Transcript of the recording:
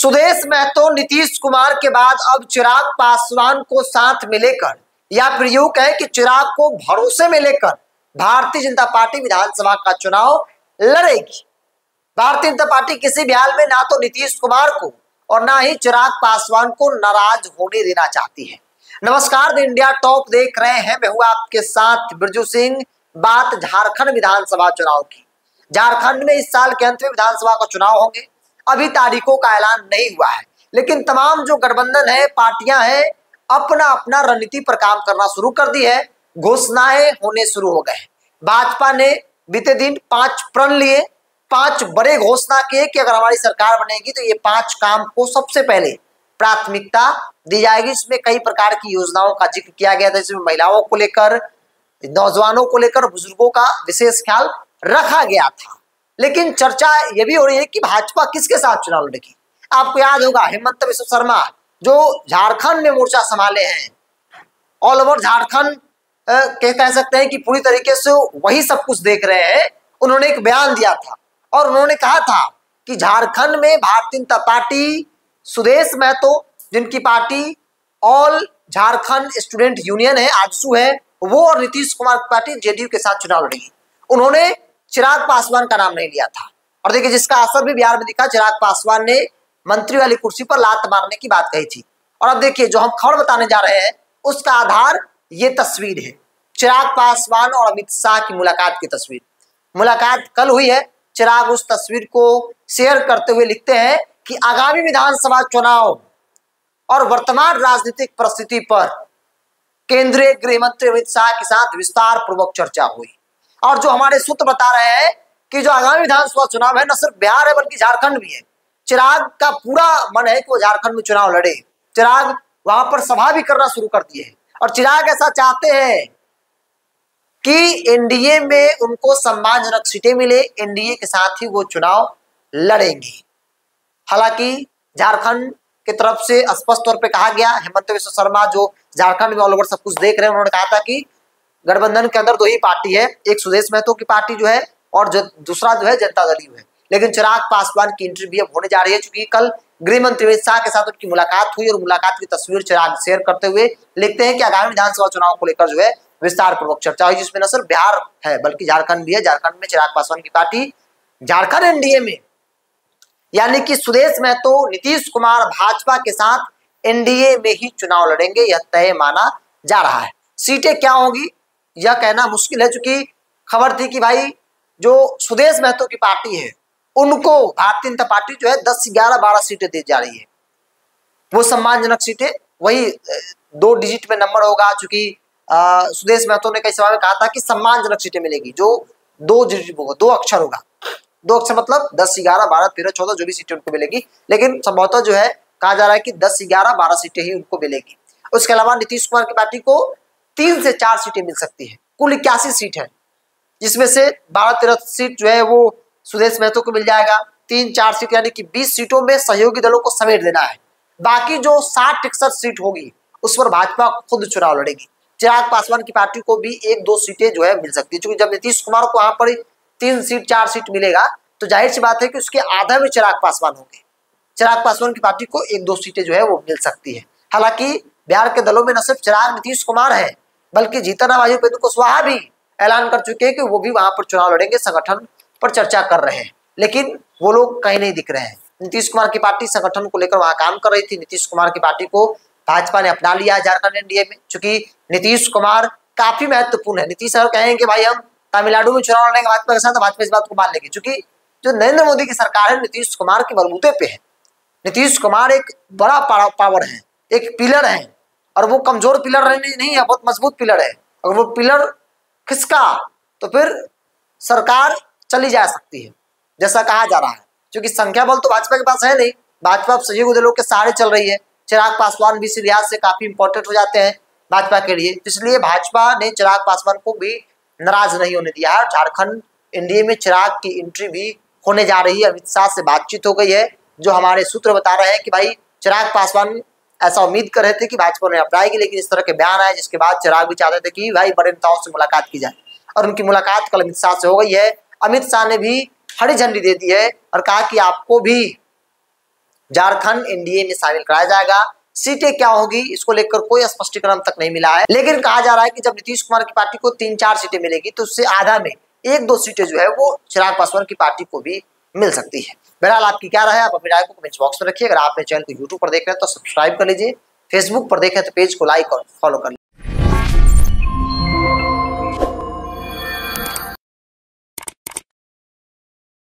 सुदेश महतो नीतीश कुमार के बाद अब चिराग पासवान को साथ में लेकर या फिर यूं कहें कि चिराग को भरोसे में लेकर भारतीय जनता पार्टी विधानसभा का चुनाव लड़ेगी। भारतीय जनता पार्टी किसी भी हाल में ना तो नीतीश कुमार को और ना ही चिराग पासवान को नाराज होने देना चाहती है। नमस्कार, द इंडिया टॉप देख रहे हैं, मैं हूं आपके साथ बिरजू सिंह। बात झारखंड विधानसभा चुनाव की। झारखंड में इस साल के अंत में विधानसभा का चुनाव होंगे। अभी तारीखों का ऐलान नहीं हुआ है, लेकिन तमाम जो गठबंधन है, पार्टियां हैं, अपना अपना रणनीति पर काम करना शुरू कर दी है। घोषणाएं होने शुरू हो गए हैं। भाजपा ने बीते दिन 5 प्रण लिए, 5 बड़े घोषणा किए कि अगर हमारी सरकार बनेगी तो ये 5 काम को सबसे पहले प्राथमिकता दी जाएगी। इसमें कई प्रकार की योजनाओं का जिक्र किया गया था, जिसमें महिलाओं को लेकर, नौजवानों को लेकर, बुजुर्गों का विशेष ख्याल रखा गया था। लेकिन चर्चा ये भी हो रही है कि भाजपा किसके साथ चुनाव लड़ेगी। आपको याद होगा हेमंत बिस्वा शर्मा जो झारखंड में मोर्चा संभाले हैं, ऑल ओवर झारखंड कह सकते हैं कि पूरी तरीके से वही सब कुछ देख रहे हैं। उन्होंने एक बयान दिया था और उन्होंने कहा था कि झारखंड में भारतीय जनता पार्टी, सुदेश महतो जिनकी party all Jharkhand student union है, आजसू है, वो और नीतीश कुमार की पार्टी जेडीयू के साथ चुनाव लड़ेगी। उन्होंने चिराग पासवान का नाम नहीं लिया था और देखिए जिसका असर भी बिहार में दिखा। चिराग पासवान ने मंत्री वाली कुर्सी पर लात मारने की बात कही थी। और अब देखिए जो हम खबर बताने जा रहे हैं उसका आधार ये तस्वीर है, चिराग पासवान और अमित शाह की मुलाकात की तस्वीर। मुलाकात कल हुई है। चिराग उस तस्वीर को शेयर करते हुए लिखते हैं कि आगामी विधानसभा चुनाव और वर्तमान राजनीतिक परिस्थिति पर केंद्रीय गृह मंत्री अमित शाह के साथ विस्तार पूर्वक चर्चा हुई। और जो हमारे सूत्र बता रहे हैं कि जो आगामी विधानसभा चुनाव है न सिर्फ बिहार है बल्कि झारखंड भी है। चिराग का पूरा मन है कि वो झारखंड में चुनाव लड़े। चिराग वहां पर सभा भी करना शुरू कर दिए हैं और चिराग ऐसा चाहते हैं कि एनडीए में उनको सम्मानजनक सीटें मिले, एनडीए के साथ ही वो चुनाव लड़ेंगे। हालांकि झारखंड की तरफ से स्पष्ट तौर पे कहा गया, हेमंत बिस्वा शर्मा जो झारखंड में ऑल ओवर सब कुछ देख रहे हैं, उन्होंने कहा था कि गठबंधन के अंदर 2 ही पार्टी है, एक सुदेश महतो की पार्टी जो है और दूसरा जो है जनता दल यू है। लेकिन चिराग पासवान की एंट्री भी अब होने जा रही है, क्योंकि कल गृह मंत्री अमित शाह के साथ उनकी मुलाकात हुई और मुलाकात की तस्वीर चिराग शेयर करते हुए लिखते हैं कि आगामी विधानसभा चुनाव को लेकर जो है विस्तार पूर्वक चर्चा हुई, जिसमें न सिर्फ बिहार है बल्कि झारखंड भी है। झारखंड में चिराग पासवान की पार्टी झारखंड एनडीए में, यानी कि सुदेश महतो, नीतीश कुमार भाजपा के साथ एनडीए में ही चुनाव लड़ेंगे, यह तय माना जा रहा है। सीटें क्या होगी यह कहना मुश्किल है, क्योंकि खबर थी कि भाई जो सुदेश महतो की पार्टी है उनको भारतीय जनता पार्टी जो है 10, 11, 12 सीटें दी जा रही है। वो सम्मानजनक सीटें, वही 2 डिजिट में नंबर होगा, चूंकि सुदेश महतो ने कई सभा में कहा था कि सम्मानजनक सीटें मिलेगी जो 2 डिजिट होगा, 2 अक्षर होगा। 2 अक्षर मतलब 10, 11, 12, 13, 14 जो भी सीटें उनको मिलेगी। लेकिन संभवतः जो है कहा जा रहा है कि 10, 11, 12 सीटें ही उनको मिलेगी। उसके अलावा नीतीश कुमार की पार्टी को 3 से 4 सीटें मिल सकती है। कुल 81 सीट है, जिसमें से 12-13 सीट जो है वो सुदेश महतो को मिल जाएगा। 3-4 सीट यानी कि 20 सीटों में सहयोगी दलों को समेट देना है। बाकी जो 60-61 सीट होगी उस पर भाजपा खुद चुनाव लड़ेगी। चिराग पासवान की पार्टी को भी 1-2 सीटें जो है मिल सकती है, क्योंकि जब नीतीश कुमार को वहां पर 3 सीट 4 सीट मिलेगा तो जाहिर सी बात है कि उसके आधा में चिराग पासवान होंगे। चिराग पासवान की पार्टी को 1-2 सीटें जो है वो मिल सकती है। हालांकि बिहार के दलों में न सिर्फ चिराग, नीतीश कुमार है बल्कि जीतनराम उपेंद्र कुशवाहा भी ऐलान कर चुके हैं कि वो भी वहां पर चुनाव लड़ेंगे, संगठन पर चर्चा कर रहे हैं। लेकिन वो लोग कहीं नहीं दिख रहे हैं। नीतीश कुमार की पार्टी संगठन को लेकर वहां काम कर रही थी। नीतीश कुमार की पार्टी को भाजपा ने अपना लिया है झारखंड एनडीए में, चूंकि नीतीश कुमार काफी महत्वपूर्ण है। नीतीश अगर कहें कि भाई हम तमिलनाडु में चुनाव लड़ेंगे भाजपा के साथ, भाजपा इस बात को मान लेगी, चूंकि जो नरेंद्र मोदी की सरकार है नीतीश कुमार के बलबूते पे है। नीतीश कुमार एक बड़ा पावर है, एक पिलर है, और वो कमजोर पिलर नहीं है, बहुत मजबूत पिलर है। अगर वो पिलर खिसका तो फिर सरकार चली जा सकती है, जैसा कहा जा रहा है। क्योंकि संख्या बल तो भाजपा के पास है नहीं, भाजपा सहयोगी दलों के सहारे चल रही है। चिराग पासवान भी इस लिहाज से काफी इंपॉर्टेंट हो जाते हैं भाजपा के लिए, इसलिए भाजपा ने चिराग पासवान को भी नाराज नहीं होने दिया है। झारखंड एनडीए में चिराग की एंट्री भी होने जा रही है। अमित शाह से बातचीत हो गई है, जो हमारे सूत्र बता रहे हैं कि भाई चिराग पासवान ऐसा उम्मीद कर रहे थे कि भाजपा ने अपनाएगी, लेकिन इस तरह के बयान आए जिसके बाद चिराग भी चाहते थे कि भाई बड़े नेताओं से मुलाकात की जाए, और उनकी मुलाकात कल अमित शाह से हो गई है। अमित शाह ने भी हरी झंडी दे दी है और कहा कि आपको भी झारखंड एनडीए में शामिल कराया जाएगा। सीटें क्या होगी इसको लेकर कोई स्पष्टीकरण तक नहीं मिला है, लेकिन कहा जा रहा है कि जब नीतीश कुमार की पार्टी को 3-4 सीटें मिलेगी तो उससे आधा में 1-2 सीटें जो है वो चिराग पासवान की पार्टी को भी मिल सकती है। बहरहाल आपकी क्या राय है, आप अपनी राय को कमेंट बॉक्स में रखिए। अगर आपने चैनल को यूट्यूब पर देख रहे हैं तो सब्सक्राइब कर लीजिए, फेसबुक पर देखें तो पेज को लाइक और फॉलो कर लीजिए।